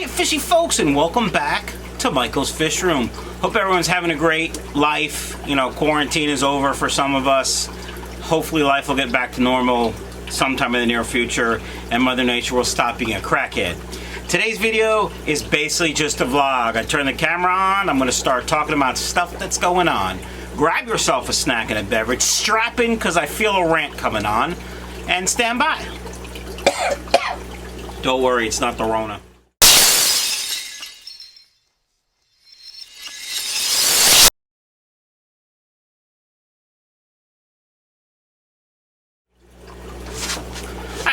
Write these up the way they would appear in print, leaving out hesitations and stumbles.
Alright, fishy folks, and welcome back to Michael's Fish Room. Hope everyone's having a great life. You know, quarantine is over for some of us. Hopefully life will get back to normal sometime in the near future and Mother Nature will stop being a crackhead. Today's video is basically just a vlog. I turn the camera on, I'm going to start talking about stuff that's going on. Grab yourself a snack and a beverage, strap in because I feel a rant coming on, and stand by. Don't worry, it's not the Rona.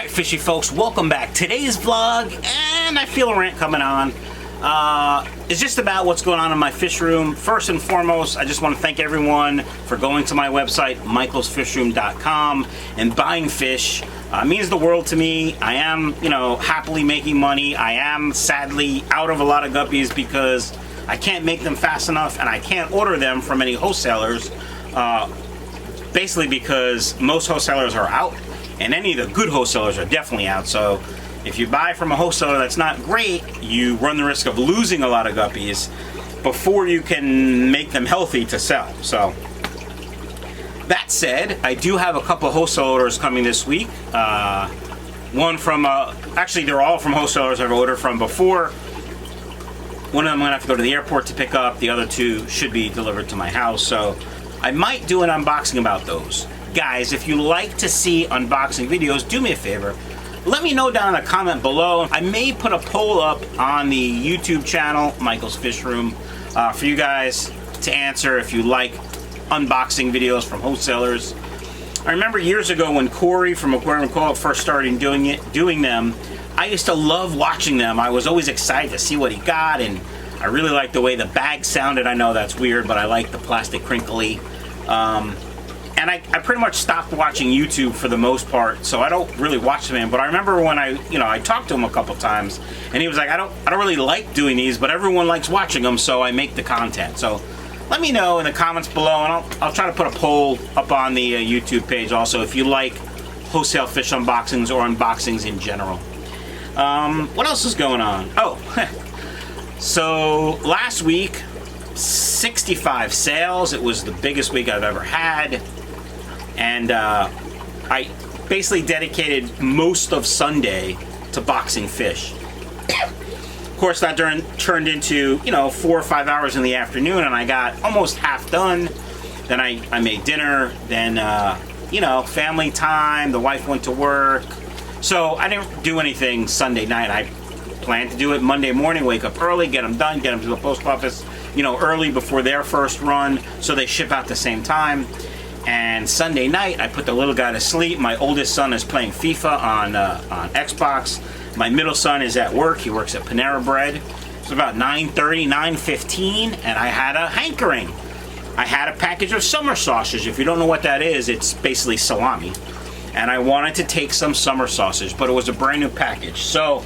Fishy folks, welcome back. Today's vlog, and I feel a rant coming on, is just about what's going on in my fish room. First and foremost, I just want to thank everyone for going to my website, michaelsfishroom.com, and buying fish. It means the world to me. I am, happily making money. I am sadly out of a lot of guppies because I can't make them fast enough, and I can't order them from any wholesalers, basically because most wholesalers are out. And any of the good wholesalers are definitely out. So if you buy from a wholesaler that's not great, you run the risk of losing a lot of guppies before you can make them healthy to sell. So that said, I do have a couple of wholesale orders coming this week. One from, actually they're all from wholesalers I've ordered from before. One of them I'm gonna have to go to the airport to pick up. The other two should be delivered to my house. So I might do an unboxing about those. Guys, if you like to see unboxing videos, do me a favor. Let me know down in the comment below. I may put a poll up on the YouTube channel, Michael's Fish Room, for you guys to answer if you like unboxing videos from wholesalers. I remember years ago when Corey from Aquarium Co-op first started doing them, I used to love watching them. I was always excited to see what he got, and I really liked the way the bag sounded. I know that's weird, but I like the plastic crinkly. And I pretty much stopped watching YouTube for the most part, so I don't really watch them. But I remember when I talked to him a couple times, and he was like, I don't really like doing these, but everyone likes watching them, so I make the content. So let me know in the comments below, and I'll try to put a poll up on the YouTube page also if you like wholesale fish unboxings or unboxings in general. What else is going on? Oh, so last week, 65 sales. It was the biggest week I've ever had. And I basically dedicated most of Sunday to boxing fish. Of course, that turned into, 4 or 5 hours in the afternoon, and I got almost half done. Then I made dinner, then, family time, the wife went to work. So I didn't do anything Sunday night. I planned to do it Monday morning, wake up early, get them done, get them to the post office, early before their first run, so they ship out the same time. And Sunday night, I put the little guy to sleep. My oldest son is playing FIFA on Xbox. My middle son is at work. He works at Panera Bread. It's about 9:30, 9:15, and I had a hankering. I had a package of summer sausage. If you don't know what that is, it's basically salami. And I wanted to take some summer sausage, but it was a brand new package. So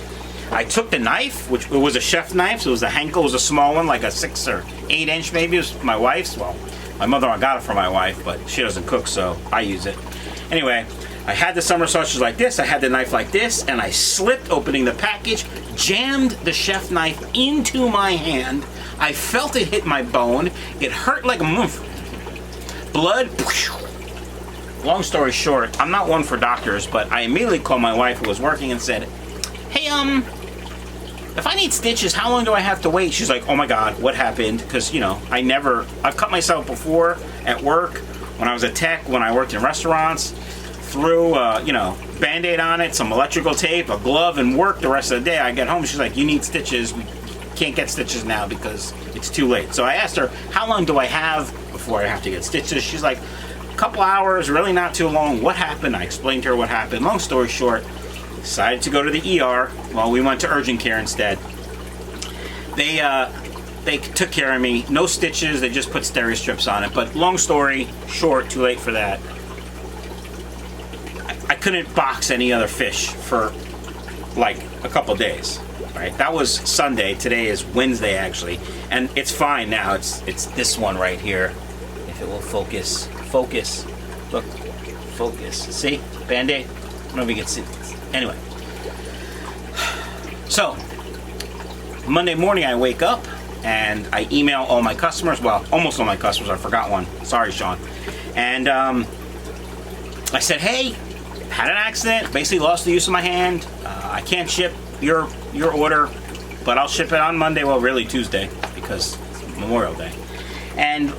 I took the knife, which it was a chef knife, so it was a Henkel, it was a small one, like a 6 or 8 inch maybe. It was my wife's. Well, my mother-in-law got it for my wife, but she doesn't cook, so I use it. Anyway, I had the summer sausage like this, I had the knife like this, and I slipped opening the package, jammed the chef knife into my hand. I felt it hit my bone. It hurt like a moof. Blood. Long story short, I'm not one for doctors, but I immediately called my wife who was working and said, hey, if I need stitches, how long do I have to wait? She's like, oh my God, what happened? Because, I've cut myself before at work, when I was a tech, when I worked in restaurants, threw, Band-Aid on it, some electrical tape, a glove, and worked the rest of the day. I get home, she's like, you need stitches. We can't get stitches now because it's too late. So I asked her, how long do I have before I have to get stitches? She's like, a couple hours, really not too long. What happened? I explained to her what happened. Long story short, decided to go to the ER. Well, we went to urgent care instead. They took care of me. No stitches. They just put steri strips on it. But long story short, too late for that. I couldn't box any other fish for like a couple days. Right? That was Sunday. Today is Wednesday actually, and it's fine now. It's this one right here. If it will focus. Focus. Look. Focus. See? Band-Aid. I don't know if you can see. Anyway, so Monday morning I wake up and I email all my customers. Well, almost all my customers. I forgot one. Sorry, Sean. And I said, hey, had an accident. Basically lost the use of my hand. I can't ship your order, but I'll ship it on Monday. Well, really Tuesday, because it's Memorial Day. And,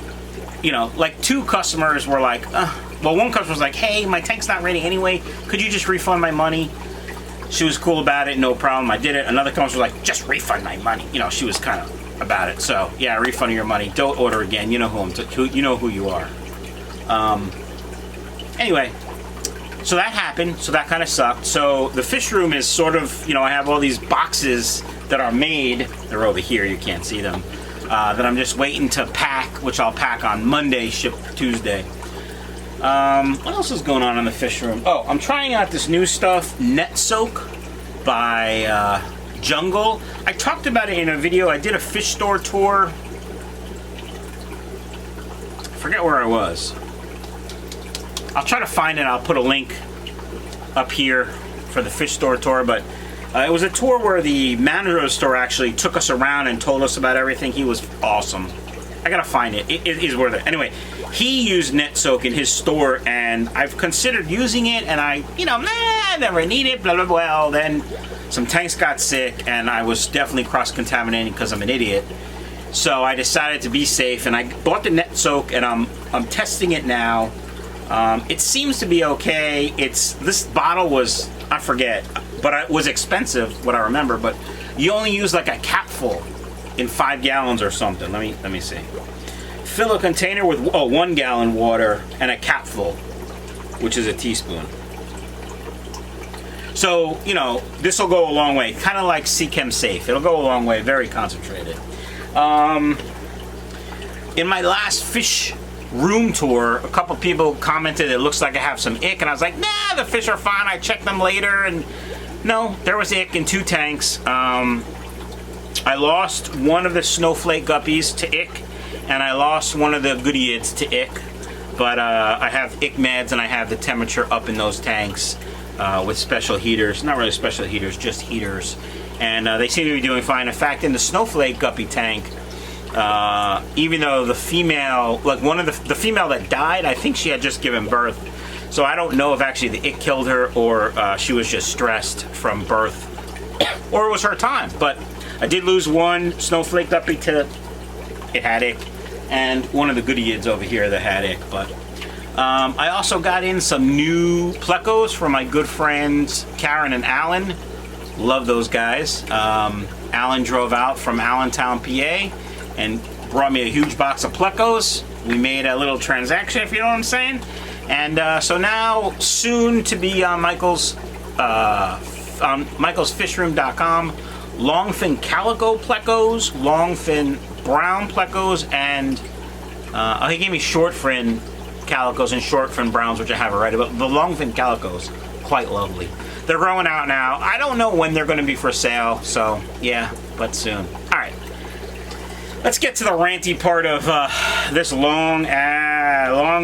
you know, like 2 customers were like, well, one customer was like, hey, my tank's not ready anyway. Could you just refund my money? She was cool about it, no problem. I did it. Another customer was like, just refund my money. You know, she was kind of about it. So yeah, refund your money. Don't order again. You know you know who you are. Anyway, so that happened. So that kind of sucked. So the fish room is sort of, you know, I have all these boxes that are made. They're over here. You can't see them. That I'm just waiting to pack, which I'll pack on Monday, ship Tuesday. What else is going on in the fish room? Oh, I'm trying out this new stuff, Net Soak by Jungle. I talked about it in a video. I did a fish store tour. I forget where I was. I'll try to find it. I'll put a link up here for the fish store tour, but it was a tour where the manager of the store actually took us around and told us about everything. He was awesome. I gotta find it. It is worth it. Anyway, he used Net Soak in his store, and I've considered using it, and I never need it, blah, blah, blah. Well, then some tanks got sick, and I was definitely cross-contaminating because I'm an idiot. So I decided to be safe, and I bought the Net Soak, and I'm testing it now. It seems to be okay. This bottle was, I forget, but it was expensive, what I remember, but you only use like a capful in 5 gallons or something. Let me see. Fill a container with 1 gallon water and a capful, which is a teaspoon. So, you know, this will go a long way. Kind of like Seachem Safe. It'll go a long way. Very concentrated. In my last fish room tour, a couple people commented it looks like I have some ick, and I was like, nah, the fish are fine. I checked them later, and no, there was ick in 2 tanks. I lost one of the snowflake guppies to ick, and I lost one of the goodyids to ick, but I have ick meds, and I have the temperature up in those tanks with special heaters. Not really special heaters, just heaters, and they seem to be doing fine. In fact, in the snowflake guppy tank, even though the female, like one of the female that died, I think she had just given birth, so I don't know if actually the ick killed her or she was just stressed from birth, or it was her time. But I did lose one snowflake guppy to it had ick, and one of the goodyids over here that had ick. But I also got in some new plecos from my good friends Karen and Alan. Love those guys. Alan drove out from Allentown, PA, and brought me a huge box of plecos. We made a little transaction, if you know what I'm saying. And so now, soon to be on Michael's fishroom.com, longfin calico plecos, longfin brown plecos, and he gave me shortfin calicos and shortfin browns, which I have already, but the longfin calicos, quite lovely. They're growing out now. I don't know when they're going to be for sale, so yeah, but soon. All right, let's get to the ranty part of this long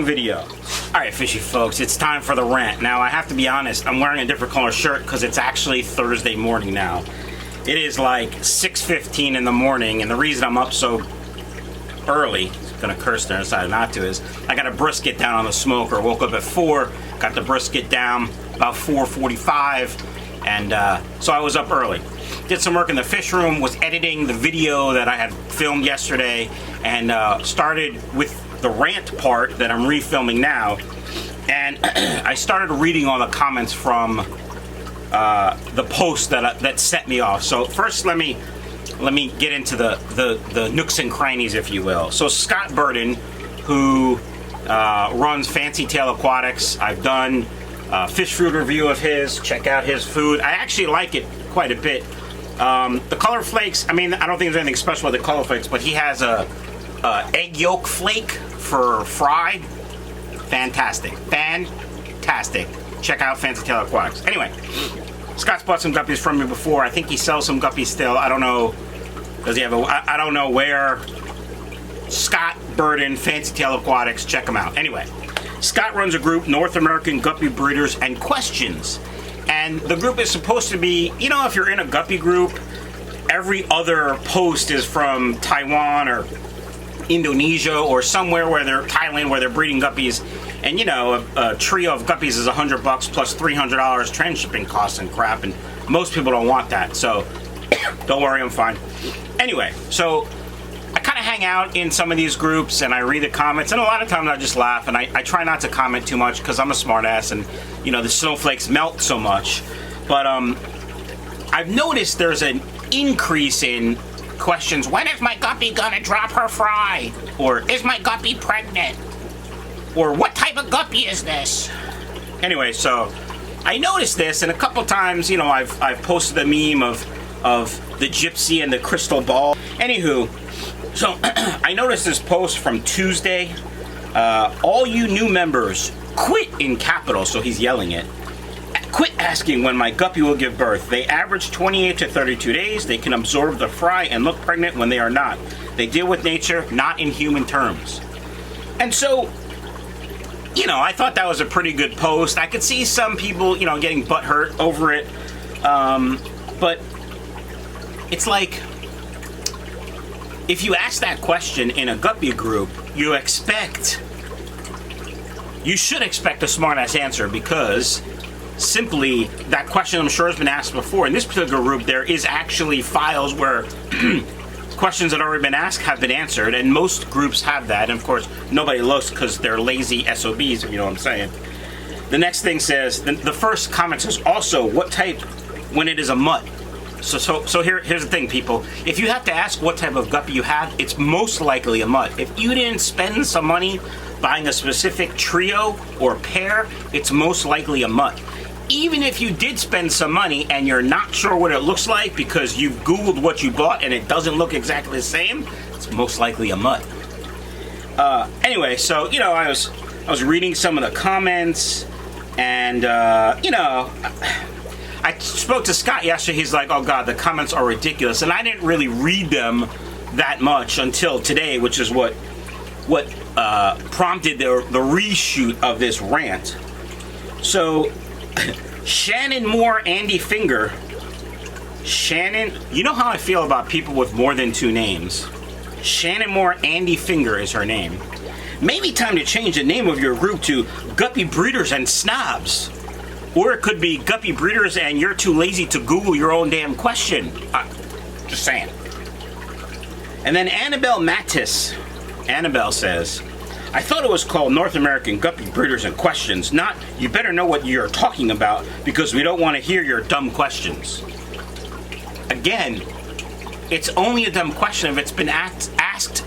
video. All right, fishy folks, it's time for the rant. Now, I have to be honest, I'm wearing a different color shirt because it's actually Thursday morning now. It is like 6:15 in the morning, and the reason I'm up so early, I'm gonna curse there and decided not to, is I got a brisket down on the smoker. Woke up at 4, got the brisket down about 4:45, and so I was up early. Did some work in the fish room, was editing the video that I had filmed yesterday, and started with the rant part that I'm refilming now. And I started reading all the comments from the post that set me off. So first, let me get into the nooks and crannies, if you will. So Scott Burden, who runs Fancy Tail Aquatics, I've done a fish food review of his. Check out his food. I actually like it quite a bit. The color flakes, I mean, I don't think there's anything special with the color flakes, but he has a egg yolk flake for fry. Fantastic. Check out Fancy Tail Aquatics. Anyway, Scott's bought some guppies from me before. I think he sells some guppies still. I don't know. Does he have I don't know where. Scott Burden, Fancy Tail Aquatics. Check him out. Anyway, Scott runs a group, North American Guppy Breeders and Questions. And the group is supposed to be, you know, if you're in a guppy group, every other post is from Taiwan or Indonesia or somewhere where they're Thailand where they're breeding guppies, and you know a trio of guppies is $100 plus $300 transshipping costs and crap, and most people don't want that. So don't worry, I'm fine. Anyway, so I kind of hang out in some of these groups and I read the comments, and a lot of times I just laugh, and I try not to comment too much because I'm a smartass, and you know the snowflakes melt so much. But I've noticed there's an increase in questions. When is my guppy gonna drop her fry? Or is my guppy pregnant? Or what type of guppy is this? Anyway, so I noticed this, and a couple times, you know, I've posted a meme of the gypsy and the crystal ball. Anywho, so I noticed this post from Tuesday. All you new members, quit in capital, so he's yelling it. Quit asking when my guppy will give birth. They average 28 to 32 days. They can absorb the fry and look pregnant when they are not. They deal with nature, not in human terms. And so, you know, I thought that was a pretty good post. I could see some people, you know, getting butthurt over it. But it's like, if you ask that question in a guppy group, you should expect a smart-ass answer, because simply that question, I'm sure, has been asked before. In this particular group, there is actually files where questions that have already been asked have been answered, and most groups have that, and of course nobody looks because they're lazy SOBs, if you know what I'm saying. The next thing says, the first comment says, also, what type when it is a mutt? So here's the thing, people. If you have to ask what type of guppy you have, it's most likely a mutt. If you didn't spend some money buying a specific trio or pair, it's most likely a mutt. Even if you did spend some money and you're not sure what it looks like because you've Googled what you bought and it doesn't look exactly the same, it's most likely a mutt. Anyway, so, you know, I was reading some of the comments, and, you know, I spoke to Scott yesterday. He's like, oh God, the comments are ridiculous. And I didn't really read them that much until today, which is what prompted the reshoot of this rant. So, Shannon Moore, Andy Finger. Shannon, you know how I feel about people with more than two names. Shannon Moore, Andy Finger is her name. Maybe time to change the name of your group to Guppy Breeders and Snobs. Or it could be Guppy Breeders and you're too lazy to Google your own damn question. Just saying. And then Annabelle Mattis. Annabelle says, I thought it was called North American Guppy Breeders and Questions, not you better know what you're talking about because we don't want to hear your dumb questions. Again, it's only a dumb question if it's been asked.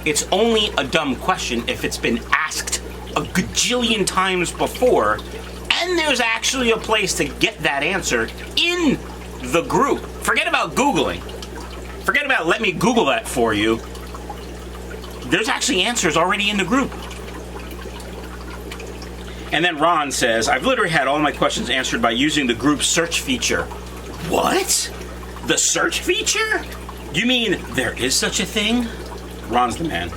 It's only a dumb question if it's been asked a gajillion times before, and there's actually a place to get that answer in the group. Forget about Googling. Forget about let me Google that for you. There's actually answers already in the group. And then Ron says, I've literally had all my questions answered by using the group search feature. What? The search feature? You mean there is such a thing? Ron's the man.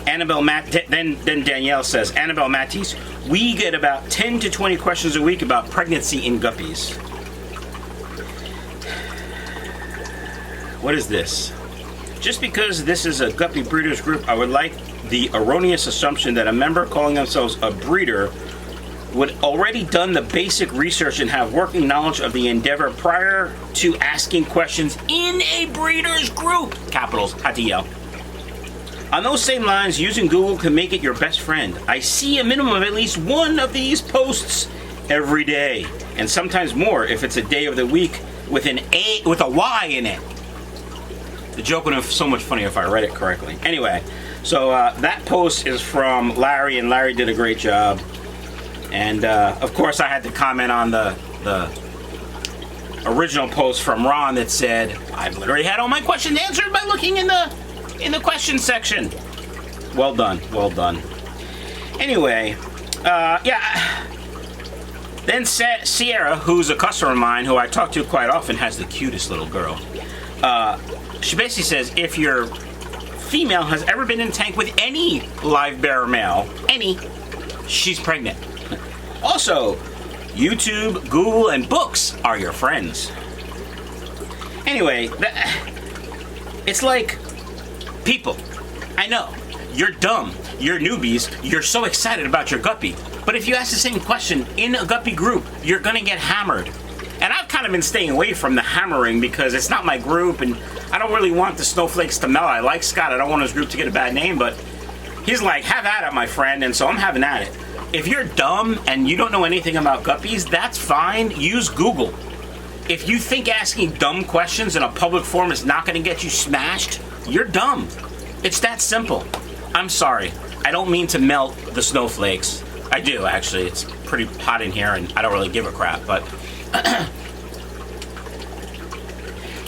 Annabelle then Danielle says, Annabelle Matisse, we get about 10 to 20 questions a week about pregnancy in guppies. What is this? Just because this is a guppy breeders group, I would like the erroneous assumption that a member calling themselves a breeder would already done the basic research and have working knowledge of the endeavor prior to asking questions in a breeders group. Capitals, had to yell. On those same lines, using Google can make it your best friend. I see a minimum of at least one of these posts every day, and sometimes more if it's a day of the week with a Y in it. The joke would have been so much funnier if I read it correctly. Anyway, so that post is from Larry, and Larry did a great job. And of course, I had to comment on the original post from Ron that said, I've literally had all my questions answered by looking in the question section. Well done, well done. Anyway, yeah. Then Sierra, who's a customer of mine, who I talk to quite often, has the cutest little girl. She basically says, if your female has ever been in tank with any live bearer male, she's pregnant. Also, YouTube, Google, and books are your friends. Anyway, it's like, people, I know, you're dumb, you're newbies, you're so excited about your guppy, but if you ask the same question in a guppy group, you're gonna get hammered. And I've kind of been staying away from the hammering because it's not my group, and I don't really want the snowflakes to melt. I like Scott, I don't want his group to get a bad name, but he's like, have at it, my friend, and so I'm having at it. If you're dumb and you don't know anything about guppies, that's fine, use Google. If you think asking dumb questions in a public forum is not gonna get you smashed, you're dumb. It's that simple. I'm sorry, I don't mean to melt the snowflakes. I do, actually, it's pretty hot in here and I don't really give a crap, but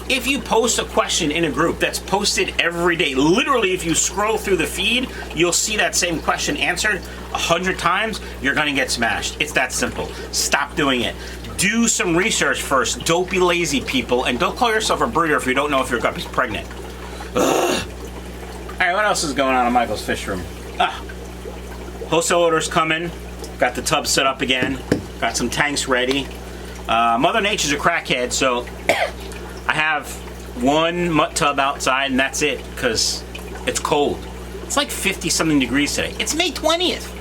if you post a question in a group that's posted every day, literally if you scroll through the feed, you'll see that same question answered 100 times, you're gonna get smashed. It's that simple. Stop doing it. Do some research first. Don't be lazy, people, and don't call yourself a breeder if you don't know if your guppy's pregnant. Ugh. All right, what else is going on in Michael's fish room? Wholesale orders coming. Got the tub set up again. Got some tanks ready. Mother Nature's a crackhead, so I have one mutt tub outside and that's it, because it's cold. It's like 50-something degrees today. It's May 20th.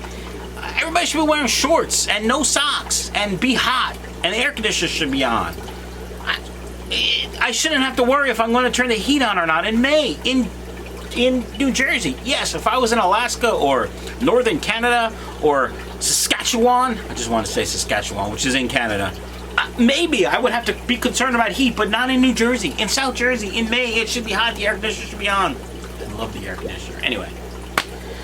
Everybody should be wearing shorts and no socks and be hot, and the air conditioner should be on. I shouldn't have to worry if I'm going to turn the heat on or not in May in New Jersey. Yes, if I was in Alaska or northern Canada or Saskatchewan, I just want to say Saskatchewan, which is in Canada, maybe I would have to be concerned about heat, but not in New Jersey. In South Jersey, in May, it should be hot. The air conditioner should be on. I love the air conditioner. Anyway,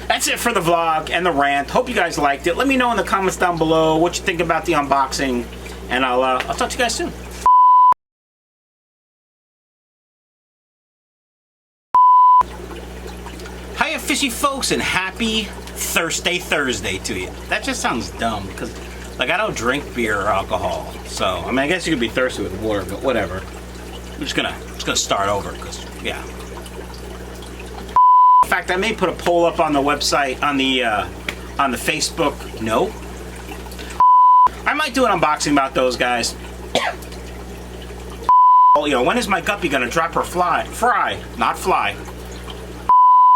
that's it for the vlog and the rant. Hope you guys liked it. Let me know in the comments down below what you think about the unboxing, and I'll talk to you guys soon. Hiya, fishy folks, and happy Thursday to you. That just sounds dumb, because like, I don't drink beer or alcohol, so I mean, I guess you could be thirsty with water, but whatever. I'm just gonna start over, because yeah. In fact, I may put a poll up on the website, on the Facebook. No, I might do an unboxing about those guys. You know, when is my guppy gonna drop her fry? Not fly.